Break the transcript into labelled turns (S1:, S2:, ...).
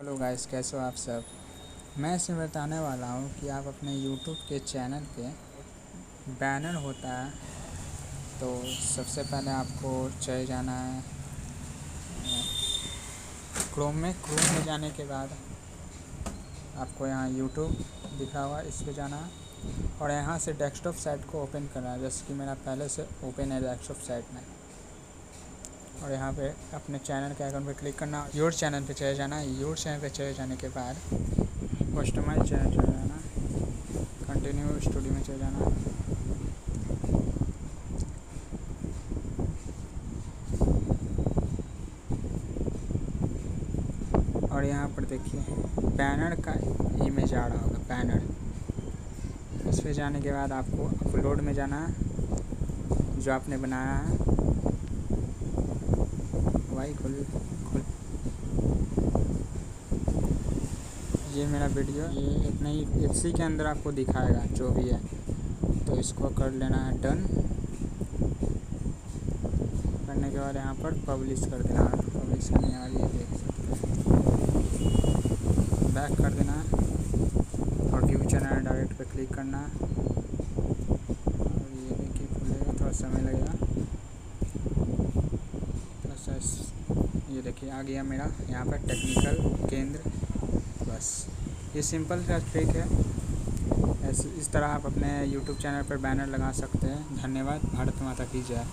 S1: Hello guys, कैसे हो आप सब। मैं इसमें बताने वाला हूँ कि आप अपने YouTube के चैनल पे बैनर होता है तो सबसे पहले आपको चले जाना है क्रोम में जाने के बाद आपको यहाँ YouTube दिखा हुआ इस पर जाना है और यहाँ से डेस्कटॉप साइट को ओपन करना है, जैसे कि मेरा पहले से ओपन है डेस्कटॉप साइट में। और यहाँ पे अपने चैनल के आइकन पे क्लिक करना, योर चैनल पे चले जाना। योर चैनल पे चले जाने के बाद कस्टमाइज चैनल चले जाना, कंटिन्यू स्टूडियो में चले जाना। और यहाँ पर देखिए बैनर का इमेज आ रहा होगा, बैनर। इस पे जाने के बाद आपको अपलोड में जाना है, जो आपने बनाया है वही खुल ये मेरा वीडियो, ये इतना ही इसी के अंदर आपको दिखाएगा जो भी है। तो इसको कर लेना है डन। करने के बाद यहाँ पर पब्लिश कर देना है। पब्लिश करने के बाद ये देख सकते हैं, बैक कर देना है और व्यू चैनल डायरेक्ट पे क्लिक करना है। और ये देखिए खुलेगा, थोड़ा समय लगेगा थोड़ा सा। ये देखिए आ गया मेरा यहाँ पर टेक्निकल केंद्र। बस ये सिंपल सा ट्रिक है। इस तरह आप अपने YouTube चैनल पर बैनर लगा सकते हैं। धन्यवाद। भारत माता की जय।